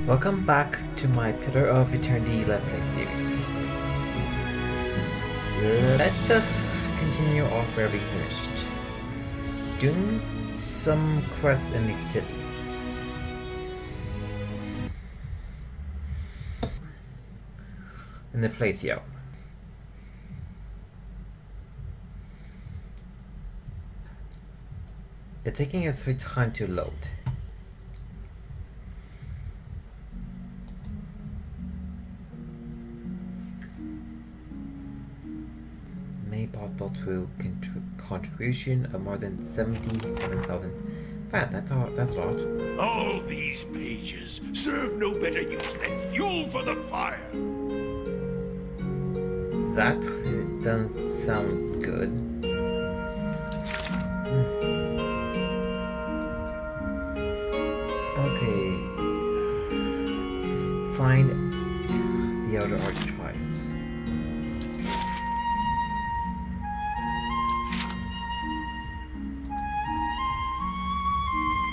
Welcome back to my Pillar of Eternity Let's Play series. Let's continue off where we finished. Doing some quests in the city. In the place here. It's taking a sweet time to load. Bottle through contribution of more than 77,000. Man, that's a lot. All these pages serve no better use than fuel for the fire. That doesn't sound good. Okay. Find the outer archives.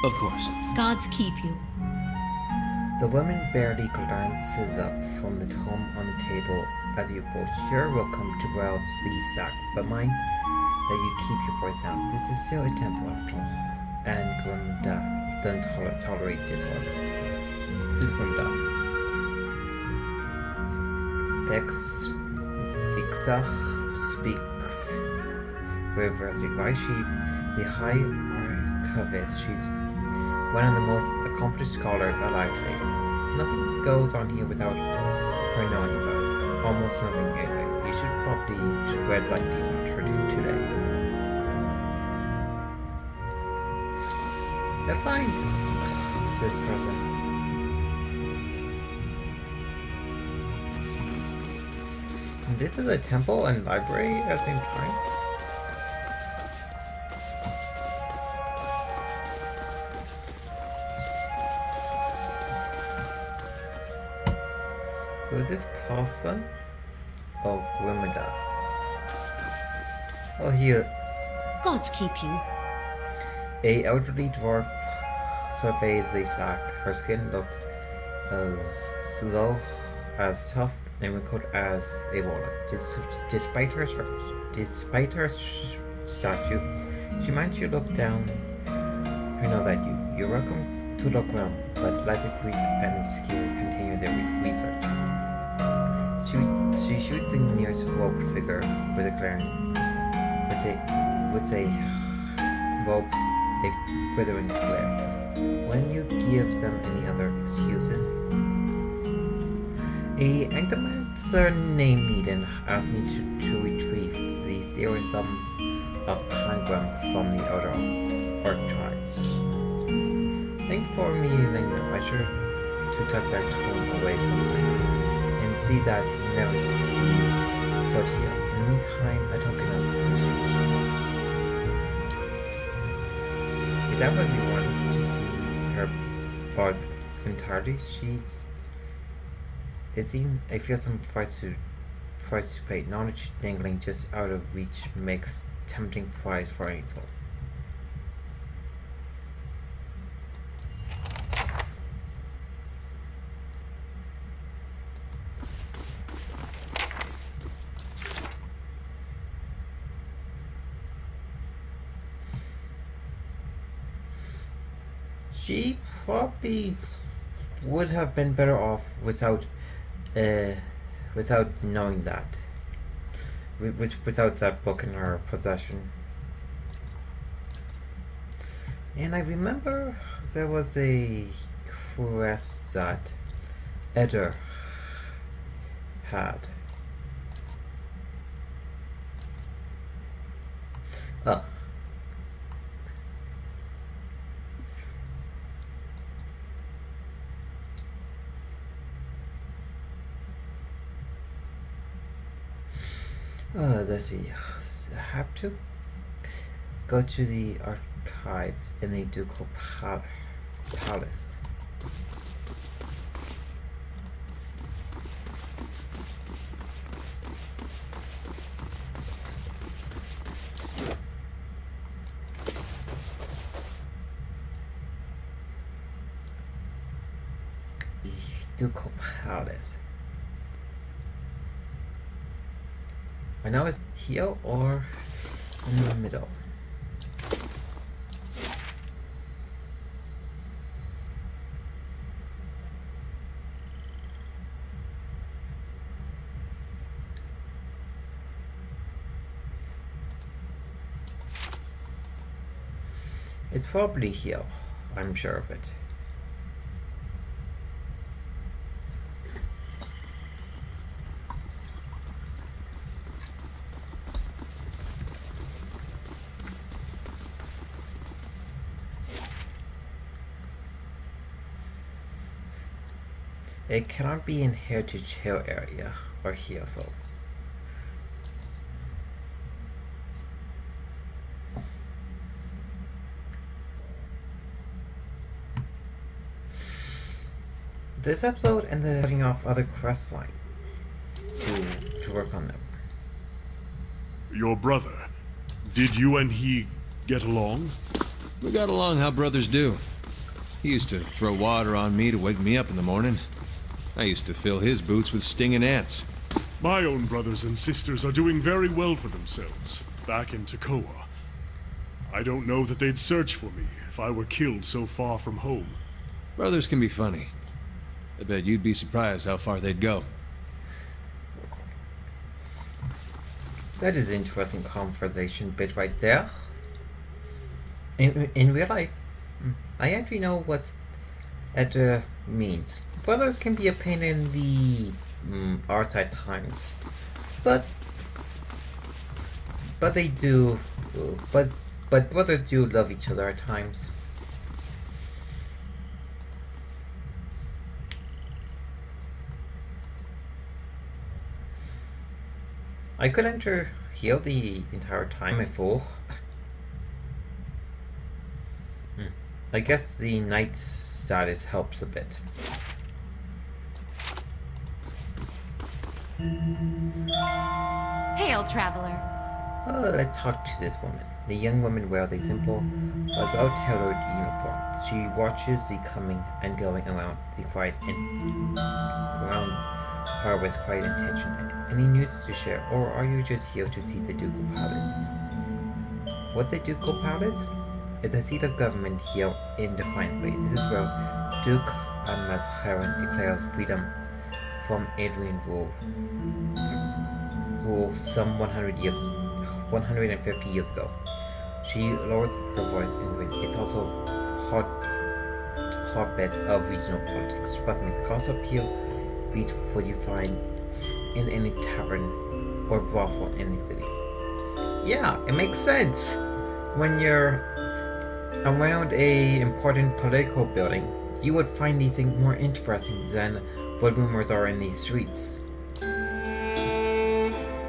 Of course. Gods keep you. The woman barely glances up from the tome on the table as you approach. You're welcome to browse the stack, but mind that you keep your voice down. This is still a temple after all, and Grimda doesn't tolerate disorder. Who's Grimda? Fixa speaks very right. She's the High Archivist. She's one of the most accomplished scholars alive today. Nothing goes on here without her knowing about it. Almost nothing anyway. You should probably tread lightly on her today. They're fine. This person. This is a temple and library at the same time. Who is this person? Oh, Grimda. Oh, he is. Gods keep you. A elderly dwarf surveyed the sack. Her skin looked as slow, as tough, and wrinkled as a walnut. Despite her statue, she managed to look down. I know that you're welcome to look around, but let the priest and the skill continue their research. She shoots the nearest robed figure with a glare, with a rope, a furthering glare. When you give them any other excuses, a Anchormancer named Eden asked me to retrieve the theorem of Pangram from the outer archives. Thank for me, Lena. I sure to tuck that tone away from mine. And see that never see foot here. In the meantime, a token of appreciation. If that would be one to see her bug entirely, I feel some price to pay. Knowledge dangling just out of reach makes tempting prize for any soul. She probably would have been better off without knowing that. Without that book in her possession. And I remember there was a quest that Eder had. Oh. Let's see. I have to go to the archives in the Ducal Palace. Ducal Palace. I know it's here or in the middle. It's probably here. I'm sure of it. It cannot be in Heritage Hill area or here, so. This episode and the cutting off other quest line to work on them. Your brother, did you and he get along? We got along how brothers do. He used to throw water on me to wake me up in the morning. I used to fill his boots with stinging ants. My own brothers and sisters are doing very well for themselves, back in Tekoa. I don't know that they'd search for me if I were killed so far from home. Brothers can be funny. I bet you'd be surprised how far they'd go. That is an interesting conversation bit right there. In real life, I actually know what that means. Brothers can be a pain in the arse at times, but they do, but brothers do love each other at times. I could enter here the entire time I fall. I guess the night status helps a bit. Hail, traveler. Let's talk to this woman. The young woman wears a simple, well-tailored uniform. She watches the coming and going around her with quiet intention. Any news to share, or are you just here to see the Ducal Palace? What the Ducal Palace? It's the seat of government here in Defiantly. This is where Duke Heron declares freedom from Adrian rule some 150 years ago. She lowered her voice and grinned. It's also hotbed of regional politics. Trust me, the gossip here beats what you find in any tavern or brothel in the city. Yeah, it makes sense. When you're around a important political building, you would find these things more interesting than what rumors are in these streets.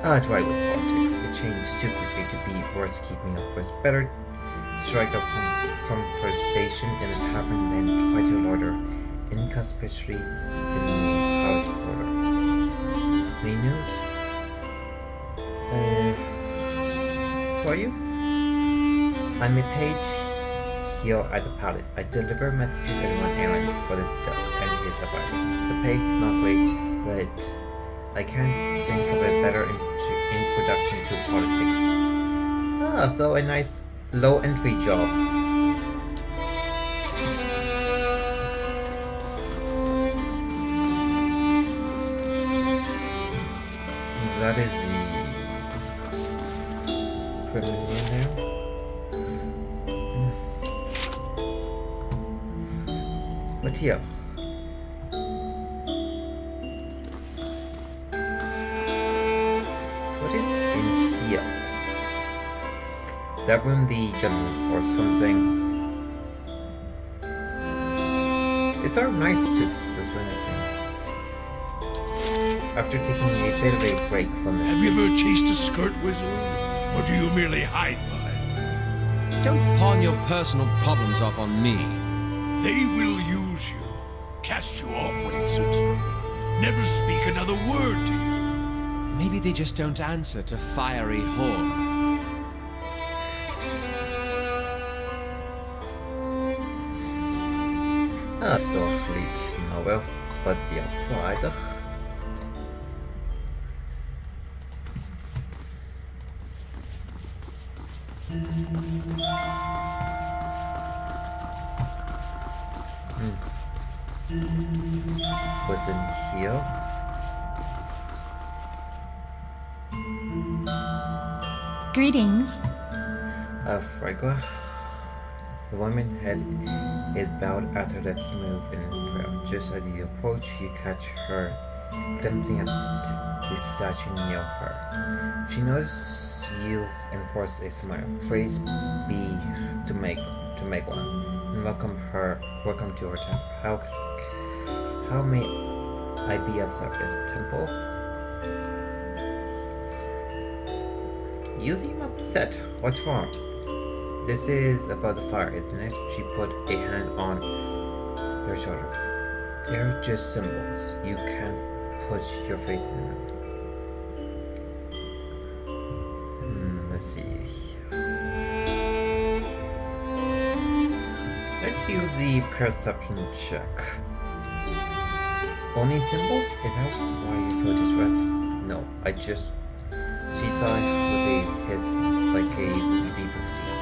That's right with politics. It changed too quickly to be worth keeping up with. Better strike up conversation in the tavern than try to loiter inconspicuously in the palace quarter. Any news? Who are you? I'm a page here at the palace. I deliver messages and run errands for the duck and his arrival. The pay, not great, but I can't think of a better introduction to politics. So a nice low entry job. That is the criminal in there. But here. What is in here? That room, the gentleman, or something. It's sort of nice to just witness things. After taking a bit of a break from this. Have you ever chased a skirt whistle? Or do you merely hide behind them? Don't pawn your personal problems off on me. They will use you, cast you off when it suits them, never speak another word to you. Maybe they just don't answer to fiery whore. Still leads nowhere. but the outside. What's in here? Greetings. Fragua. The woman's head is bowed as her lips move in prayer. Just as you approach, you catch her glancing at the statue near her. She notices you and forces a smile. Praise be to make one. And welcome to her temple. How may I be of service, temple? You seem upset. What's wrong? This is about the fire, isn't it? She put a hand on your shoulder. They're just symbols. You can put your faith in them. Let's see. Let's use the perception check. Only symbols? Is that why you're so distressed? No, she sighed with a hiss like a lethal steel.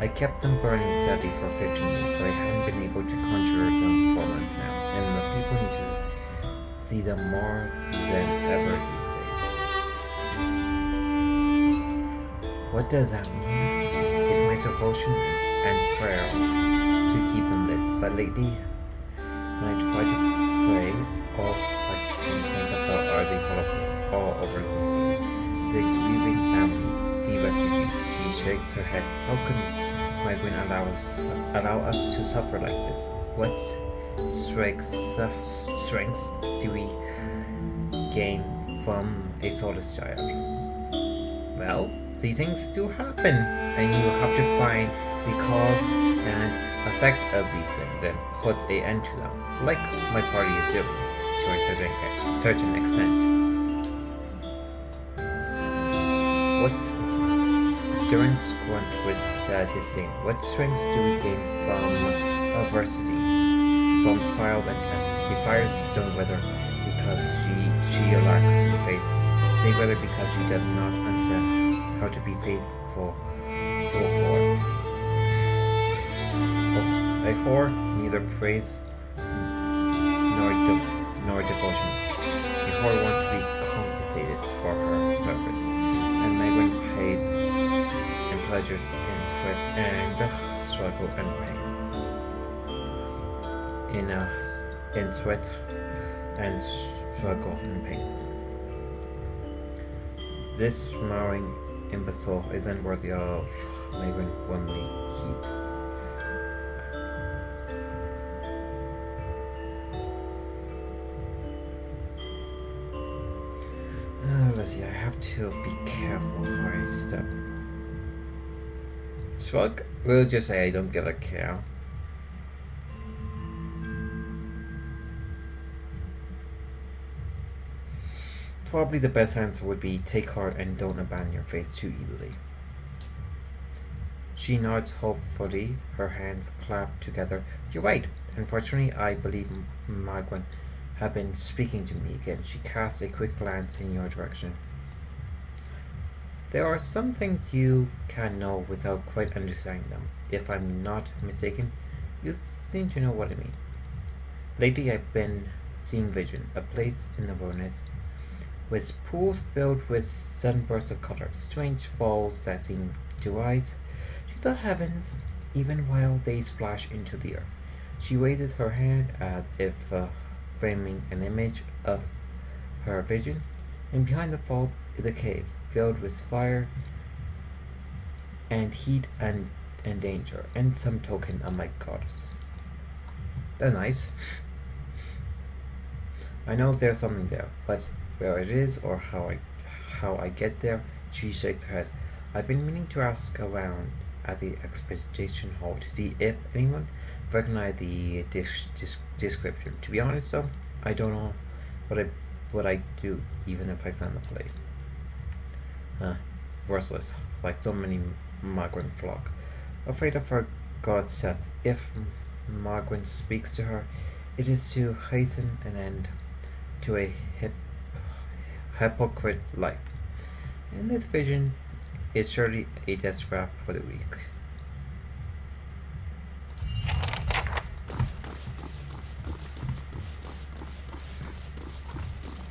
I kept them burning steadily for 15 minutes, but I hadn't been able to conjure them for months now, and the people need to see them more than ever these days. What does that mean? It's my devotion and prayers to keep them lit, but lately, when I try to pray, all I can think about are the holocaust all over the grieving family, the refugee. She shakes her head. How can migrant allow us to suffer like this? What strengths do we gain from a soulless child? Well, these things do happen, and you have to find the cause and effect of these things and put an end to them, like my party is doing to a certain extent. Durance grunt with disdain. What strengths do we gain from adversity, from trial and test? The fires don't wither because she lacks in faith. They wither because she does not understand how to be faithful to a whore. A whore neither praise nor devotion. A whore wants to be compensated for her service, and Megan paid in pleasures, in sweat and struggle and pain. In sweat and struggle and pain. This smarring imbecile is unworthy of Megan womanly heat. Let's see, I have to be careful how I step. Shrug? We'll just say I don't give a care. Probably the best answer would be take heart and don't abandon your faith too easily. She nods hopefully, her hands clap together. You're right. Unfortunately, I believe Magwan have been speaking to me again. She casts a quick glance in your direction. There are some things you can know without quite understanding them. If I'm not mistaken, you seem to know what I mean. Lately I've been seeing vision, a place in the wilderness with pools filled with sunbursts of color, strange falls that seem to rise to the heavens even while they splash into the earth. She raises her hand as if framing an image of her vision, and behind the fall is a cave filled with fire and heat and danger, and some token of my goddess. That's nice. I know there's something there, but where it is or how I get there, she shakes her head. I've been meaning to ask around at the expedition hall to see if anyone recognized the description. To be honest though, I don't know what I do even if I found the place. Worthless, like so many migrant flock. Afraid of her God's death. If Margaret speaks to her, It is to hasten an end to a hypocrite life. And this vision is surely a death trap for the weak.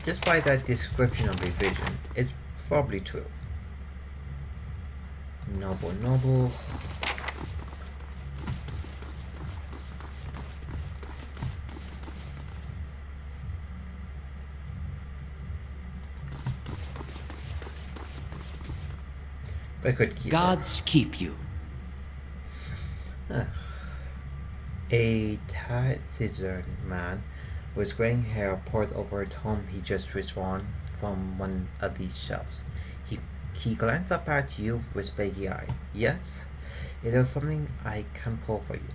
Just by that description of a vision, it's probably true. Noble, noble. If I could keep Gods keep you. A taciturn man with graying hair poured over a tome he just withdrawn from one of these shelves. He glanced up at you with baggy eye. Yes, it is something I can pull for you.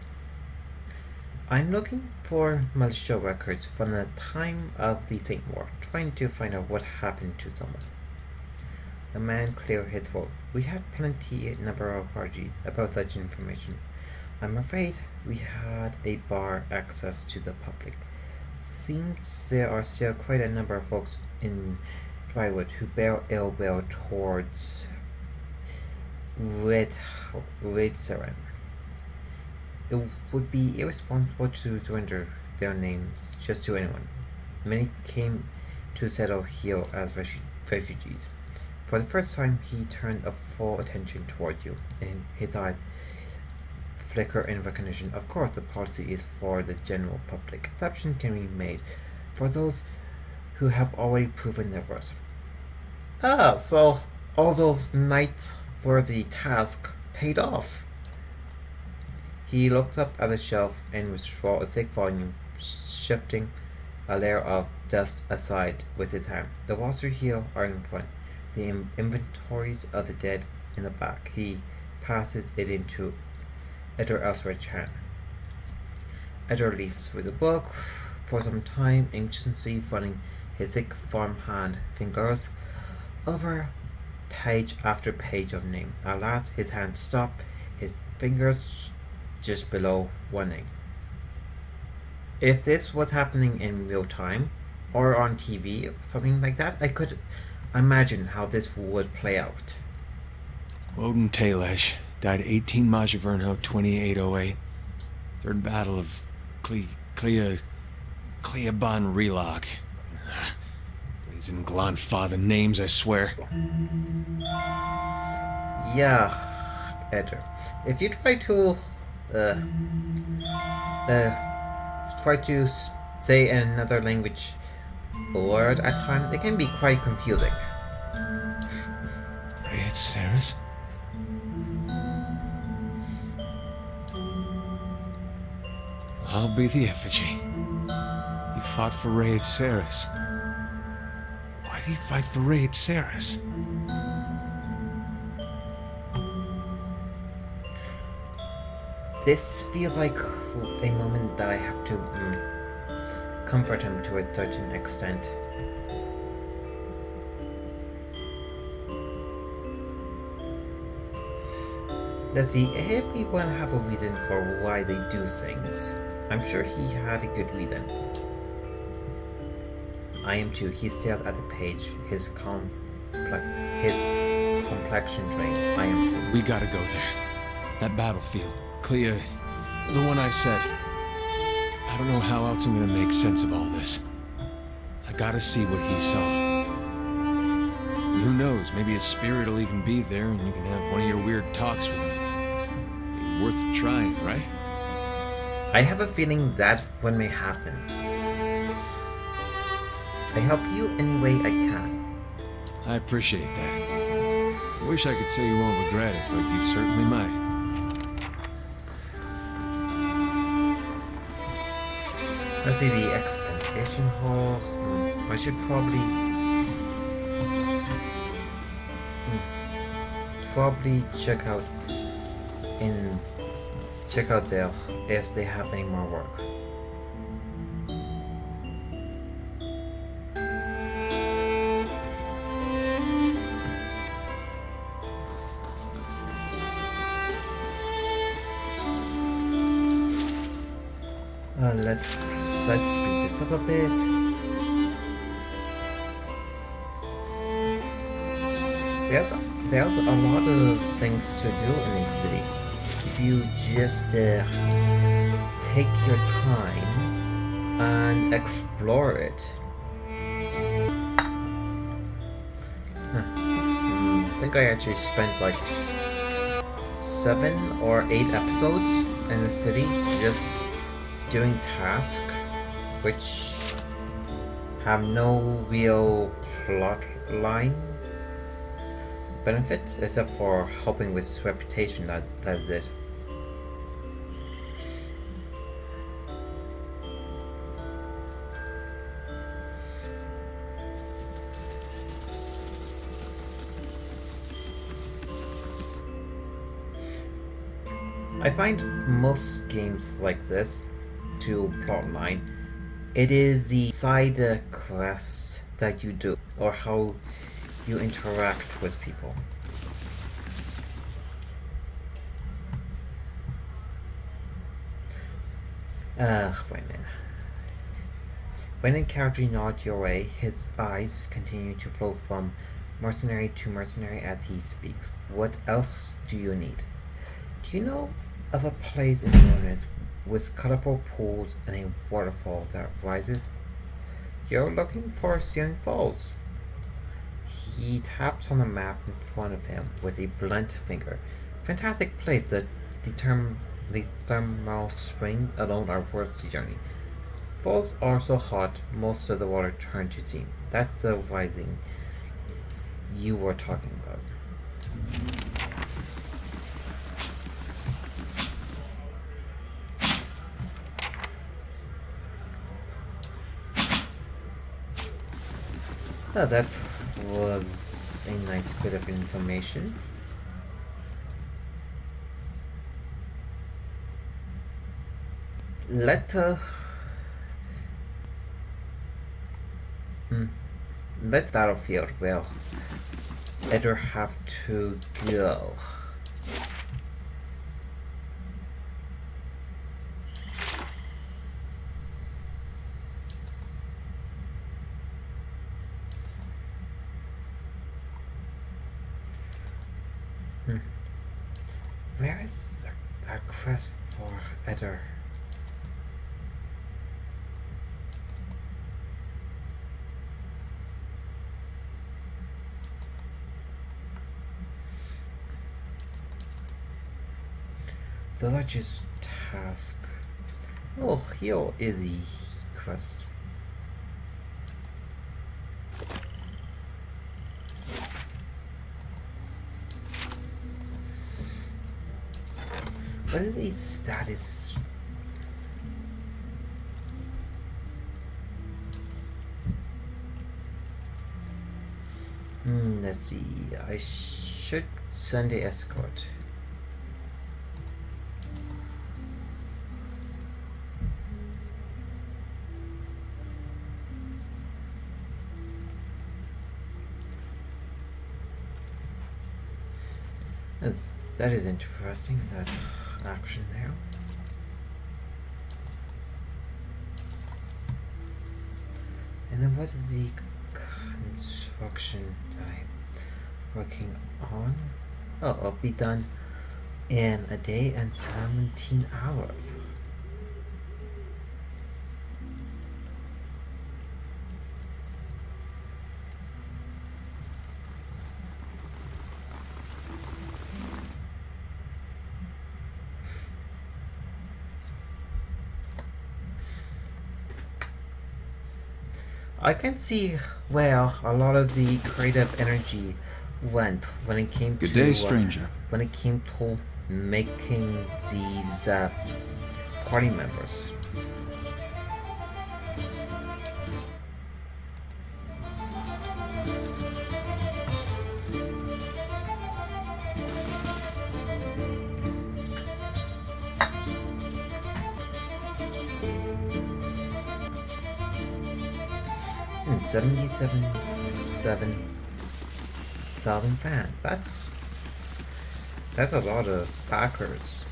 I'm looking for militia records from the time of the Saint War, trying to find out what happened to someone. The man cleared his throat. We had plenty number of apologies about such information. I'm afraid we had a bar access to the public. Seems there are still quite a number of folks in Drywood who bear ill will towards Red Saren. It would be irresponsible to surrender their names just to anyone. Many came to settle here as refugees. For the first time, he turned a full attention towards you, and his eyes flicker in recognition. Of course, the policy is for the general public. Exception can be made for those who have already proven their worth. Ah, so all those night-worthy tasks paid off. He looked up at the shelf and withdrew a thick volume, shifting a layer of dust aside with his hand. The roster here are in front, the inventories of the dead in the back. He passes it into Eder outstretched hand. Eder leafs through the book for some time, anxiously running his thick farmhand fingers over page after page of name. At last his hand stopped, his fingers just below one name. If this was happening in real time, or on TV, or something like that, I could imagine how this would play out. Woden Talesh died 18 Majavernho 2808. Third Battle of Cleaban Relog. Blazing Glonfa names, I swear. Yeah, Eder. If you try to say another language word at times, it can be quite confusing. It's Sarah's. I'll be the effigy. He fought for Raid Saris. Why did he fight for Raid Saris? This feels like a moment that I have to comfort him to a certain extent. Let's see, everyone have a reason for why they do things. I'm sure he had a good reason. I am too. He stared at the page, his complexion drained. I am too. We gotta go there. That battlefield. Clea, the one I said. I don't know how else I'm gonna make sense of all this. I gotta see what he saw. And who knows, maybe his spirit will even be there and you can have one of your weird talks with him. Be worth trying, right? I have a feeling that one may happen. I help you any way I can. I appreciate that. I wish I could say you won't regret it, but you certainly might. Let's see, the expedition hall. I should probably check out there if they have any more work. let's speed this up a bit. There's a lot of things to do in a city if you just take your time and explore it. I think I actually spent like 7 or 8 episodes in the city just doing tasks which have no real plot line benefits except for helping with reputation. That's it. I find most games like this to plotline, it is the side quests that you do or how you interact with people. When an encounter nods your way, his eyes continue to float from mercenary to mercenary as he speaks. What else do you need? Do you know of a place in the wilderness with colorful pools and a waterfall that rises? You're looking for Searing Falls. He taps on the map in front of him with a blunt finger. Fantastic place. The thermal spring alone are worth the journey. Falls are so hot, most of the water turns to steam. That's the rising you were talking about. Oh, that was a nice bit of information. Let battlefield. Well, Eder have to go. Where is that quest for Eder? Village's task. Oh, here is the quest. What is the status? Let's see. I should send the escort. That is interesting. That action there. And then what is the construction that I'm working on? Oh, it'll be done in a day and 17 hours. I can see where a lot of the creative energy went when it came to Good day, stranger. When it came to making these party members. Hmm, 77,000 fans. That's a lot of backers.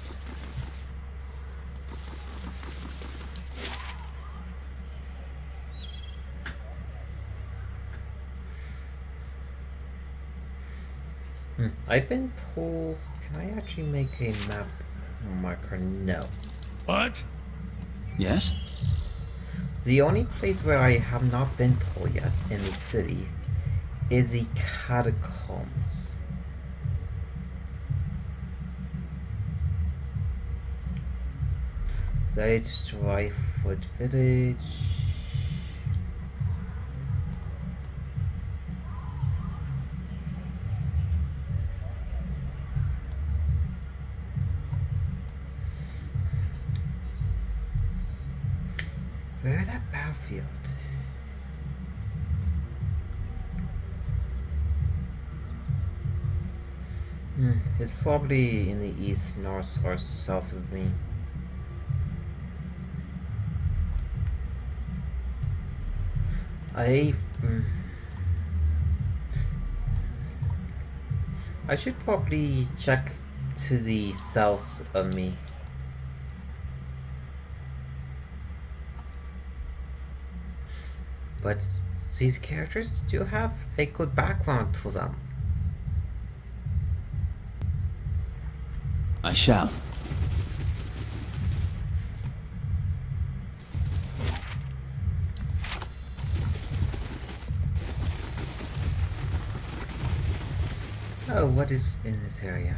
I've been told... Can I actually make a map marker? No. What? Yes? The only place where I have not been told yet in the city is the catacombs. They destroy Foot Village. Where's that battlefield? It's probably in the east, north, or south of me. I should probably check to the south of me. But these characters do have a good background to them. I shall. Oh, what is in this area?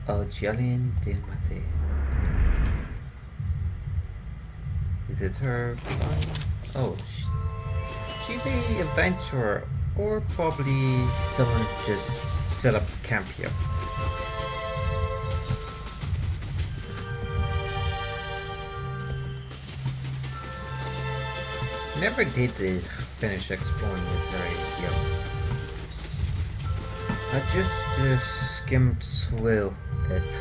Oh, Jillian Dimothy. Is it her? Oh, she the adventurer, or probably someone just set up camp here. Never did finish exploring this area yet. I just skimmed through it.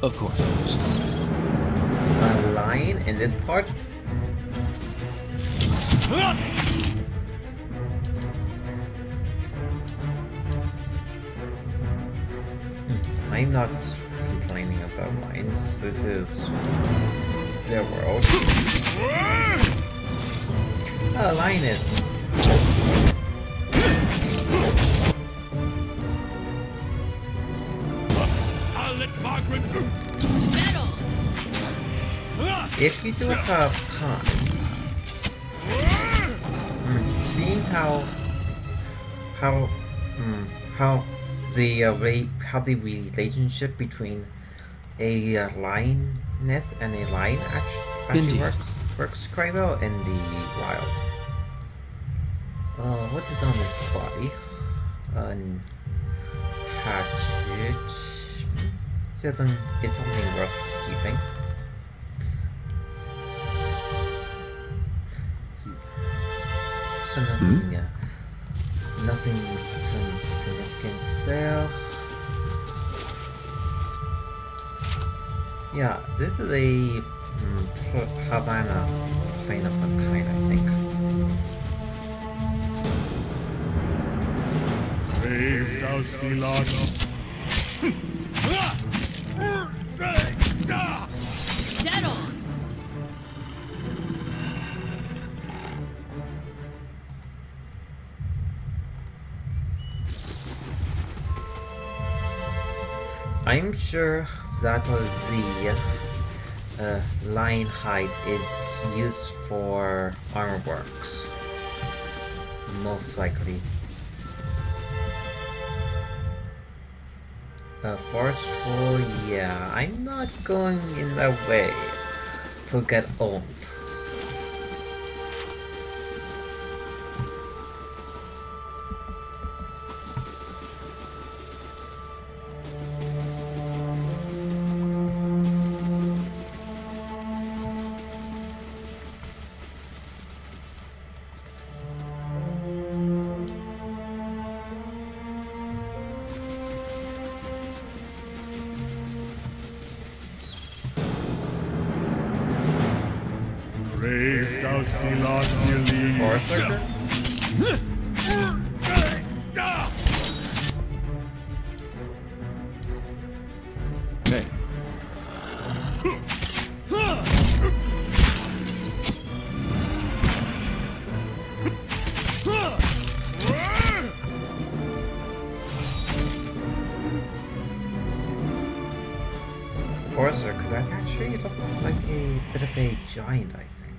Of course. A lion in this part? I'm not complaining about lions. This is their world. Oh, lioness. I'll let Margaret Settle. If you do have time, seeing how the relationship between a lioness and a lion actually works quite well in the wild. What is on this body? Hatchet. It's something worth keeping. Let's see. Nothing significant there. Yeah, this is a Havana kind of a kind, I think. Brave thou Philadelphia. Settle. I'm sure that the lion hide is used for armor works. Most likely. Forest troll, yeah, I'm not going in that way to get old. Brave thou Philadelphia. Forest lurker? Hey. Berserker, that actually looked like a bit of a giant, I think.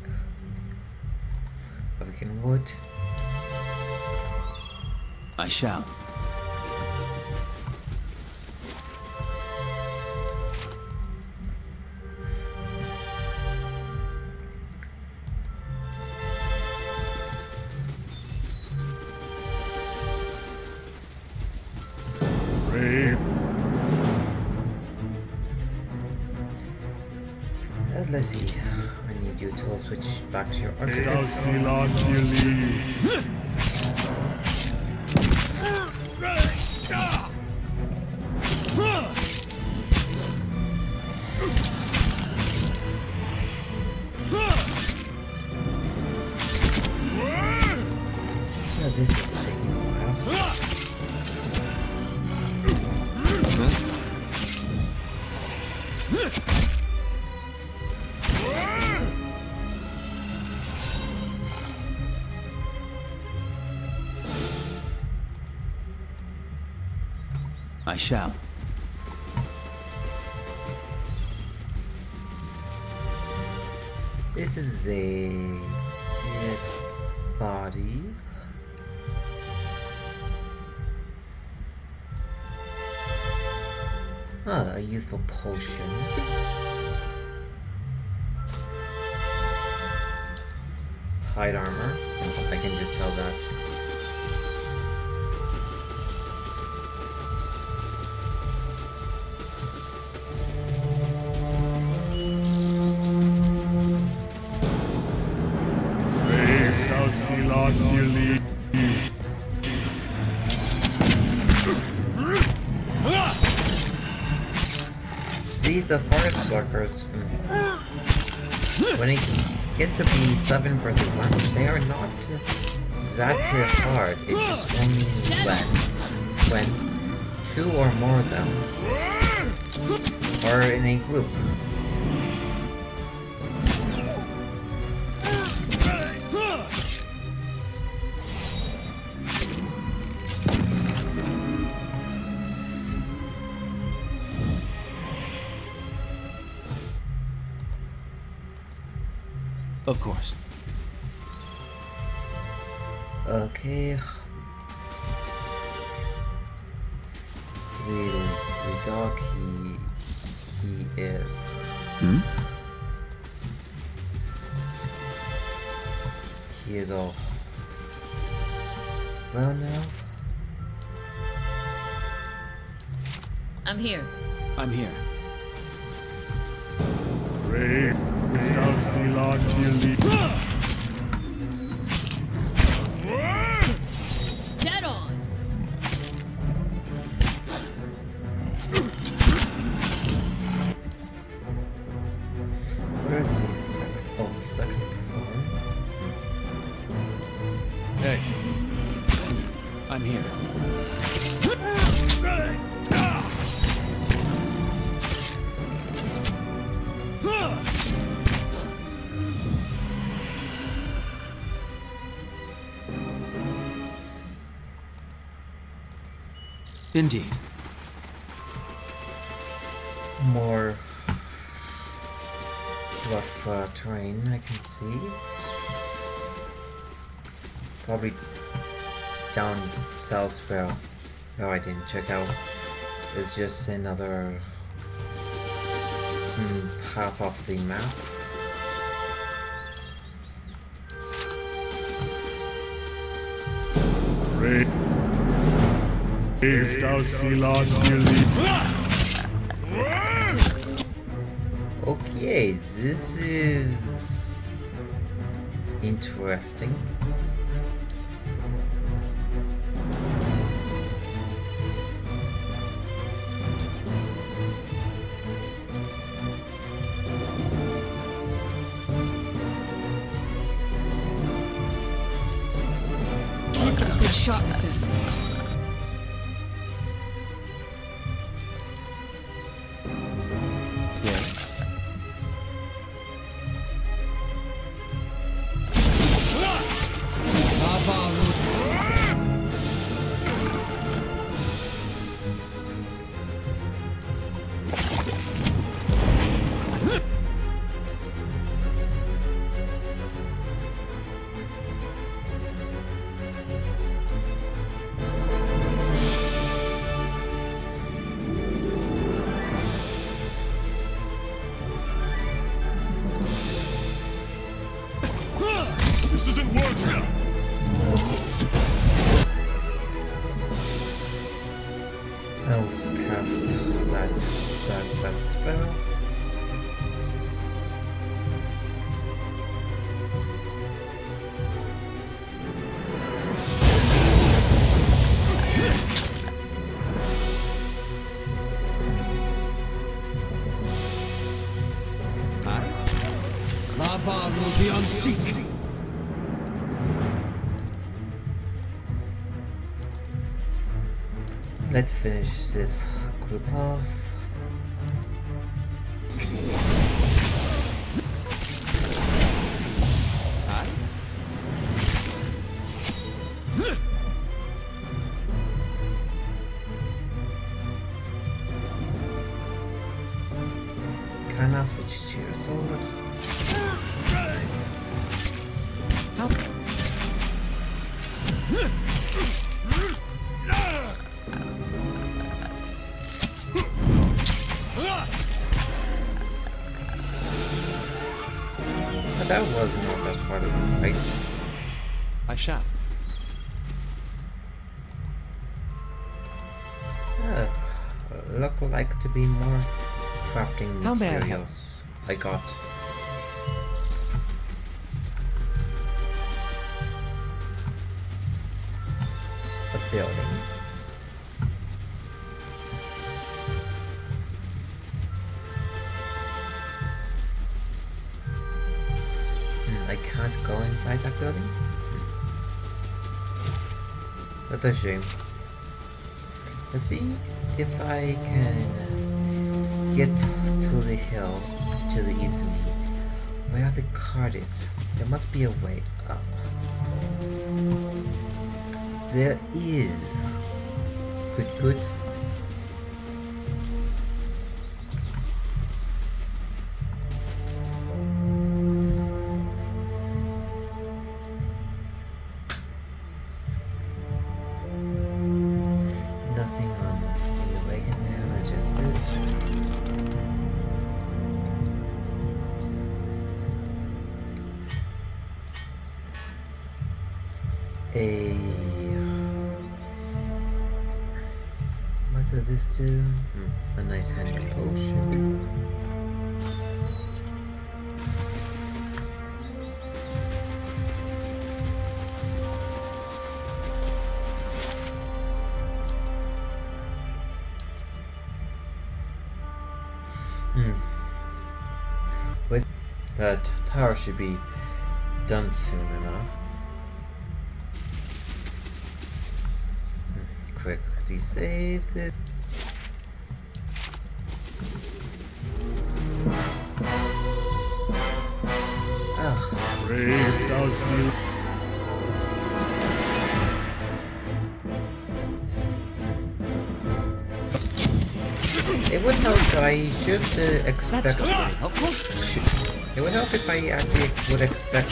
But we can wood. I shall. Let's see. I need you to switch back to your Yeah, this is taking a while. I shall. This is a dead body. Ah, a useful potion. Hide armor. I can just sell that. See, the forest workers, when they get to be 7 versus 1, they are not that hard. It just only when 2 or more of them are in a group. Of course. Okay. The dog he is. Hmm? He is all well now. I'm here. I'm here. Dead on. What are these effects? Oh, second form. Hey, I'm here. Indeed. More rough terrain I can see. Probably down south where I didn't check out. It's just another half of the map. Okay, this is interesting. Look at a good shot at this. isn't worth it! I'll cast that spell. Lava will be unseek. Let's finish this group off. Can I switch to your sword? That was not that hard of a fight. I shall. Look like to be more crafting How may I help? materials I got. A building. I can't go inside that building? That's a shame. Let's see if I can get to the hill to the east of me. Where the cart is. There must be a way up. There is. Good. Nothing on the wagon there, it's just this. What does this do? A nice handy potion. That tower should be done soon enough. Quickly save it. Brave thou feel. It would help. I should expect. It would help if I actually would expect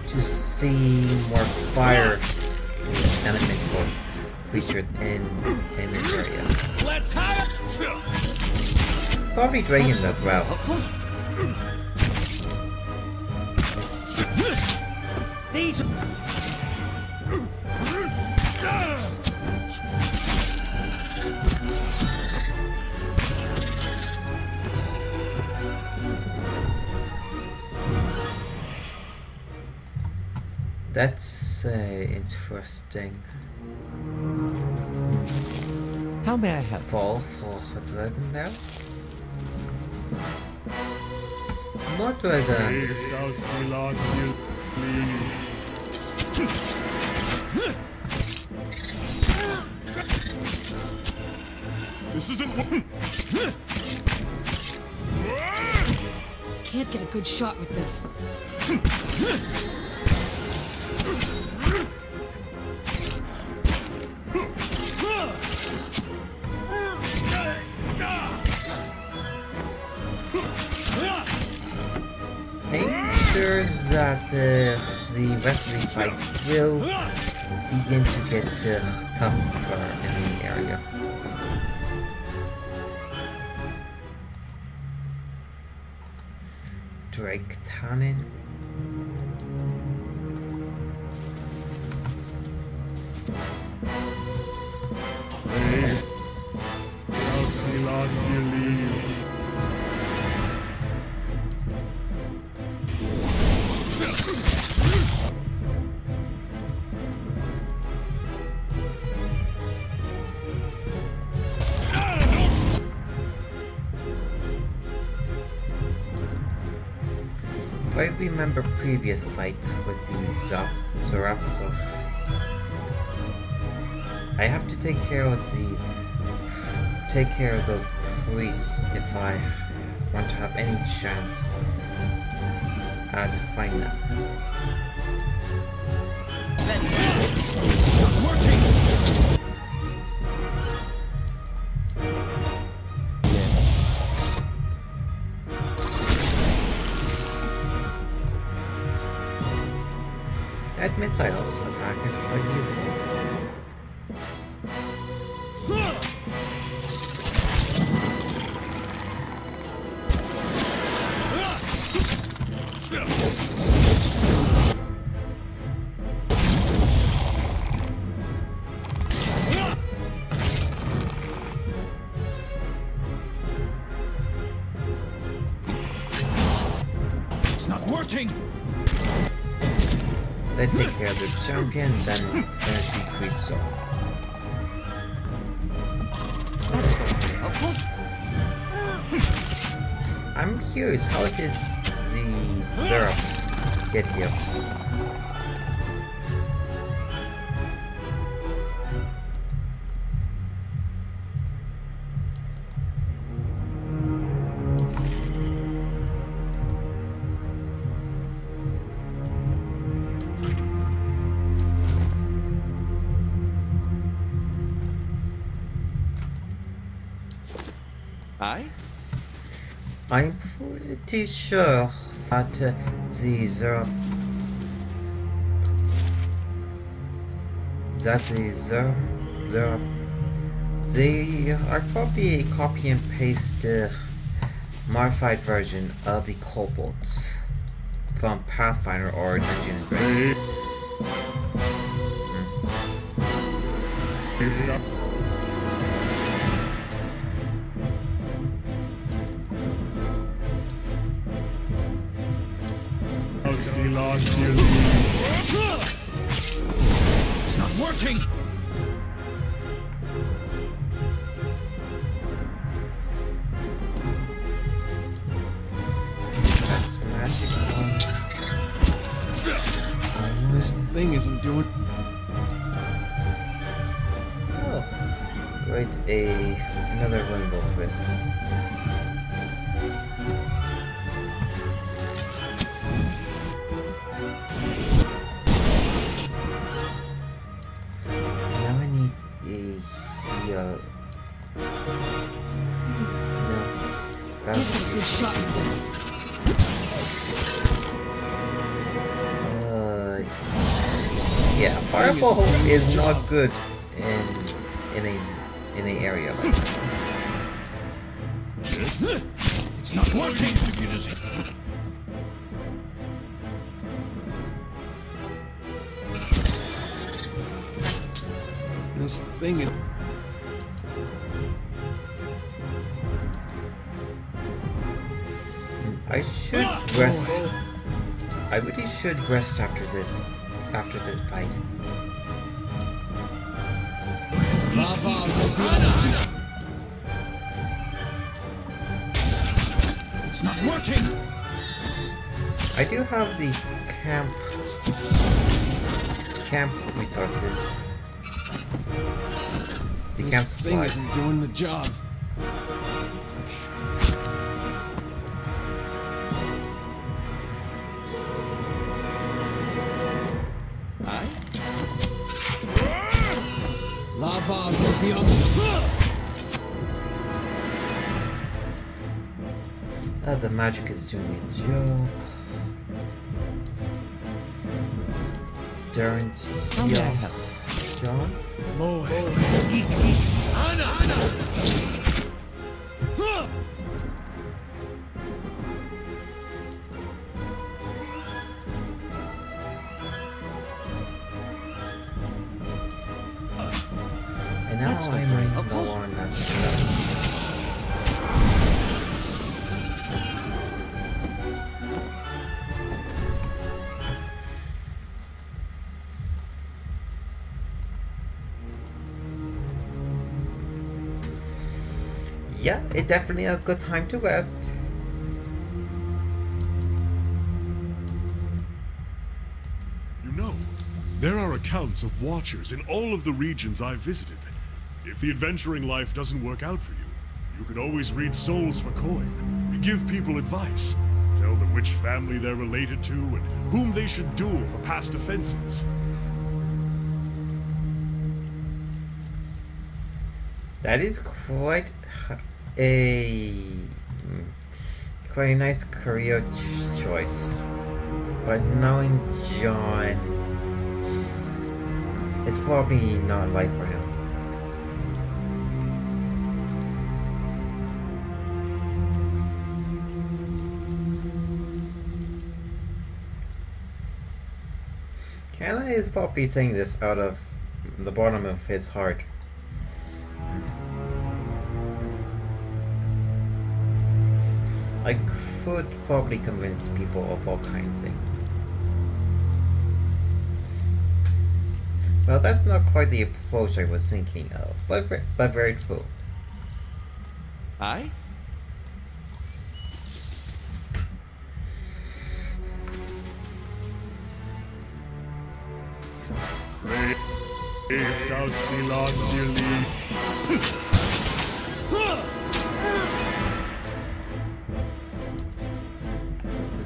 to see more fire elements or creatures in this area. Let's hire. Probably dragons as well. These. That's interesting. How may I help? Fall for a dragon there. More Brave dragons. thou feel on This isn't. Can't get a good shot with this. I'm sure that the rest of the fights will begin to get tougher in the area. Drake Tannen. I remember previous fights with the Zorops, I have to take care of those priests if I want to have any chance to find them. That missile attack is quite useful. It's not working! Let's take care of this champion, then finish the priest off. I'm curious, how did the syrup get here? I'm pretty sure that the syrup they are probably a copy and paste modified version of the kobolds from Pathfinder or Dungeon and Dragons. It's not working! That's magic. This thing isn't doing... Oh, great! Another window twist. Good shot at this. Yeah, fireball is not good in a area like that. It's not working! This thing is... I should rest. I really should rest after this fight. It's not working! I do have the camp resources. The camp This thing supplies. isn't doing the job. Lava will be on The magic is doing its job. Darren's here. John? And now I'm running low on that stuff. Yeah, it's definitely a good time to rest. There are accounts of watchers in all of the regions I've visited. If the adventuring life doesn't work out for you, you could always read souls for coin, give people advice, tell them which family they're related to and whom they should duel for past offenses. That is quite a nice career choice. But knowing John, it's probably not life for him. Kenna is probably saying this out of the bottom of his heart. I could probably convince people of all kinds of things. Well, that's not quite the approach I was thinking of, but very true. I?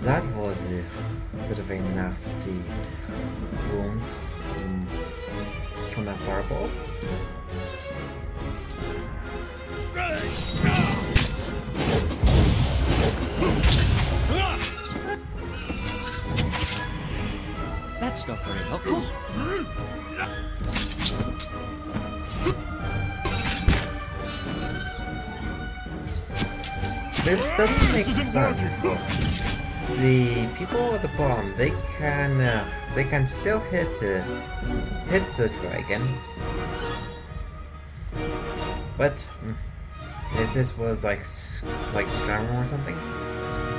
That was a bit of a nasty wound from that fireball. That's not very helpful. This doesn't make sense. The people at the bottom, they can still hit the dragon, but if this was like Skyrim or something,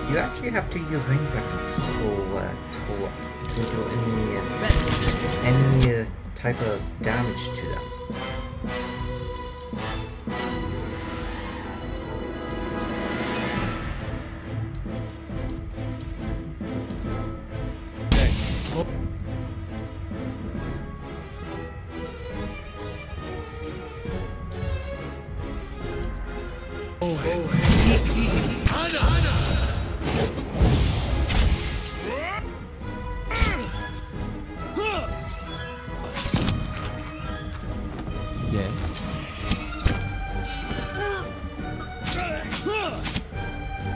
you actually have to use range weapons to do any type of damage to them.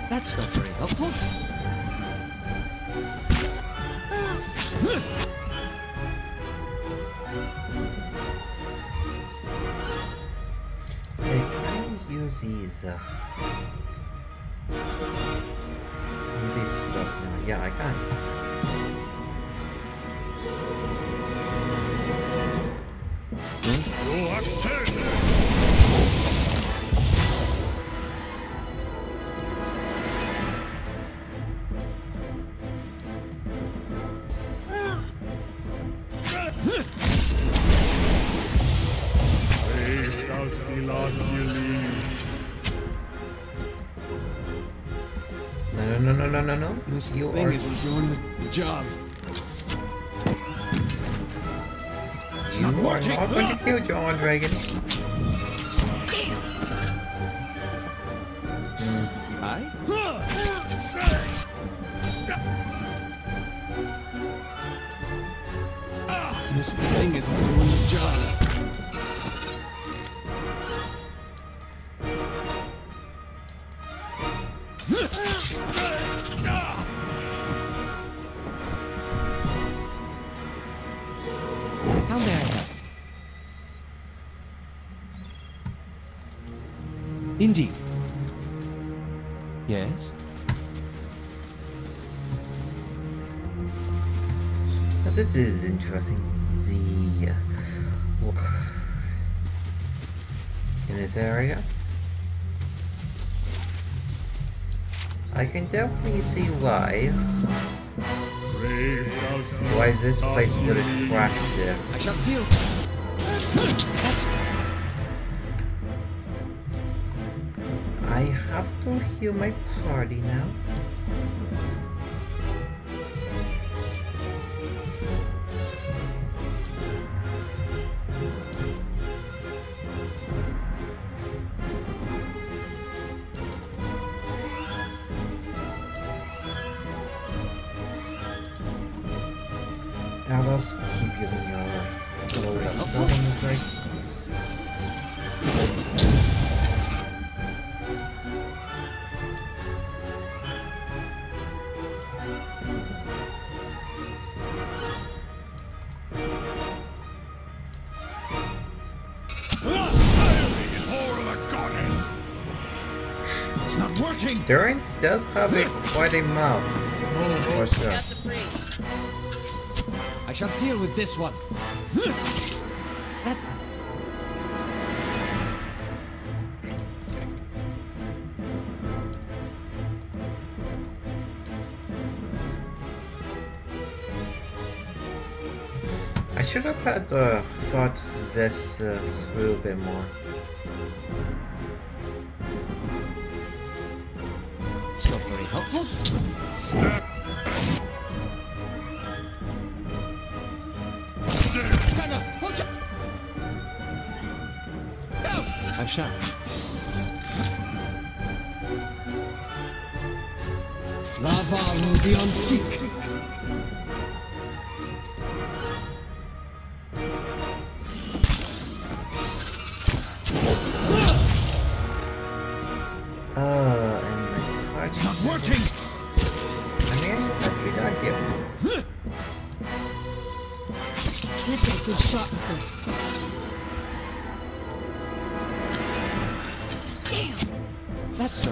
That's not very helpful. Hey, can I use these stuff now? Yeah, I can. No. This thing isn't doing the job. You are not going to kill John Dragon. I? This thing isn't doing the job. How may I help? Indeed. Yes? But this is interesting. The look in this area, I can definitely see why this place would attract him. I shall deal. I have to heal my party now. I'll just keep using your little red spell on the side. It's not working! Durance does have quite a mouth. For sure. I shall deal with this one. That... I should have had thought this through a bit more. It's not very helpful. Step. I shall. Lava will be on seek. And the card. It's not working! I mean, actually got you. Can't get a good shot with this. Damn! That's no...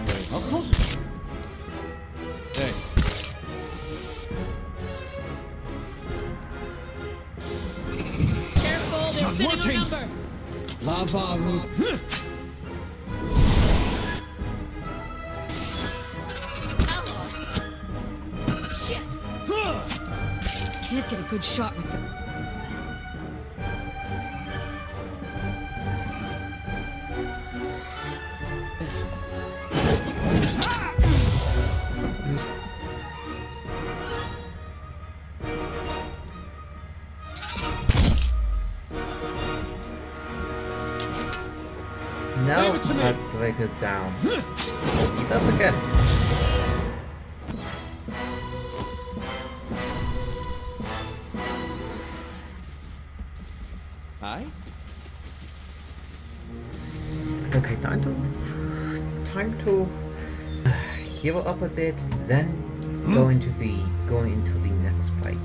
Very helpful. Hey. Careful, It's they're not fitting our working. number. Lava will... Ow. Shit! Can't get a good shot with them. This. Now Leave it to me. let's break it down. Eat up again. Hi? Okay, time to heal up a bit, then go into the next fight.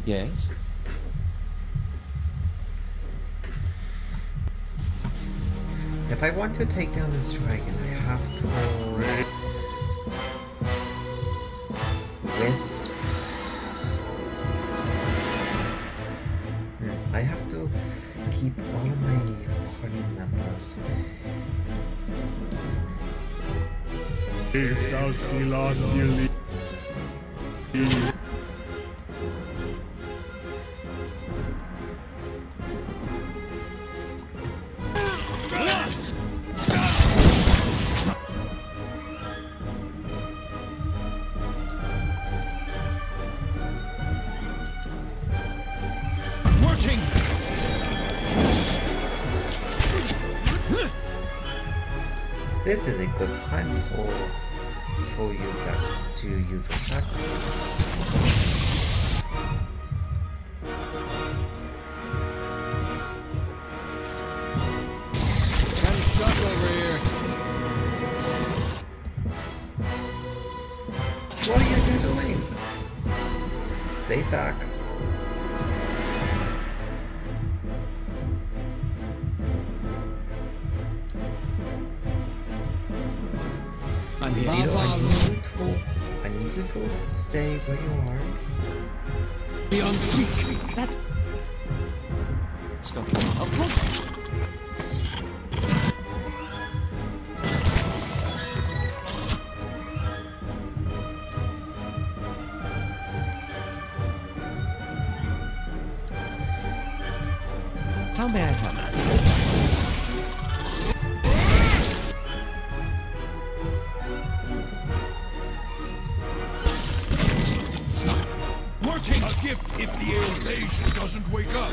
Yes? If I want to take down this dragon, I have to wisp. I have to keep all of my party members. If thou feel Working! This is a good time to use a tactic. Kind of stuck over here. What are you doing? Stay back. I I need you to stay where you are. Beyond seek. That... It's not very helpful. How may I help? working! A gift if the invasion doesn't wake up!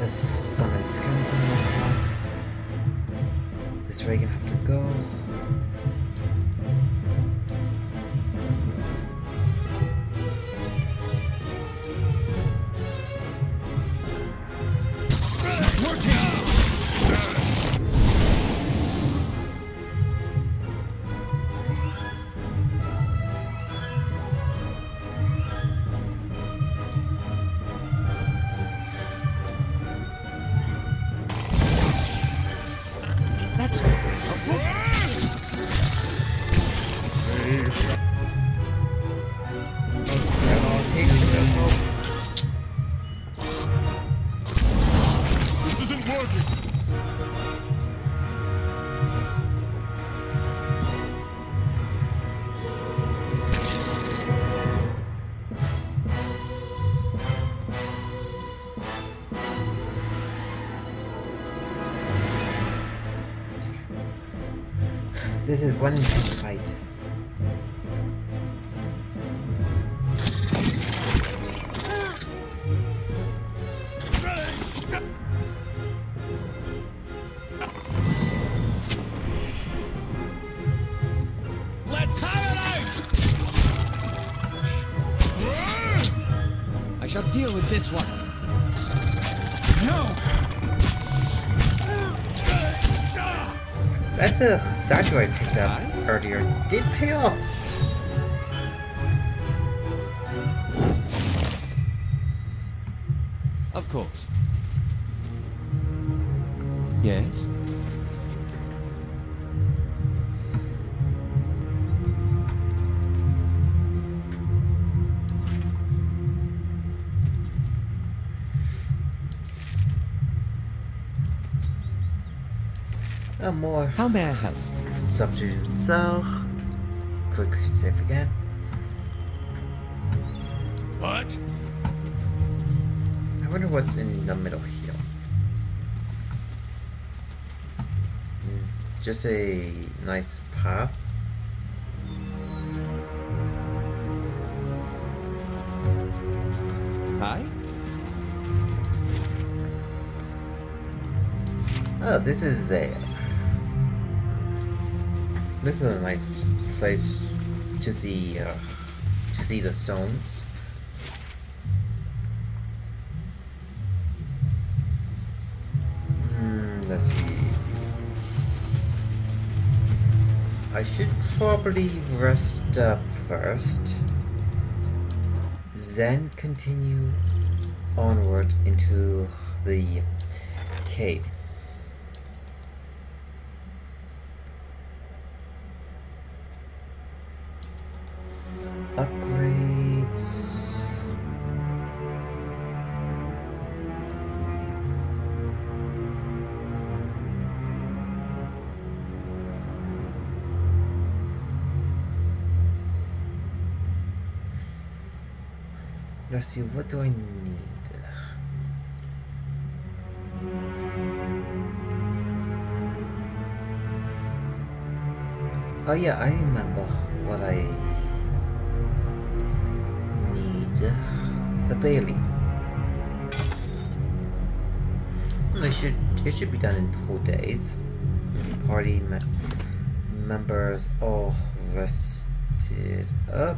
The summon skeleton mohawk. This way gonna have to go. This isn't working! This is one intense fight. Let's have it out! I shall deal with this one. No! That statue I picked up earlier did pay off. Of course. Yes? More. How may I help? Substitute cell. Quick save again. What? I wonder what's in the middle here. Just a nice path. Hi? Oh, this is a nice place to see the stones. Let's see. I should probably rest up first, then continue onward into the cave. Upgrades. Let's see, what do I need? Oh yeah, I remember what I need. The Bailey. It should be done in 2 days. Party members all rested up.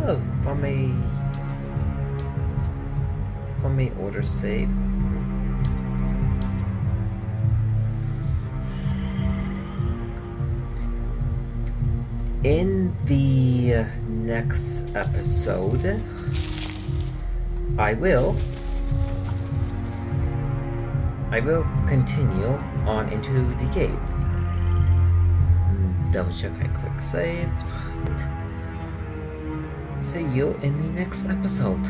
Oh, from a order save. In the next episode, I will continue on into the cave. Double check my quick save. See you in the next episode.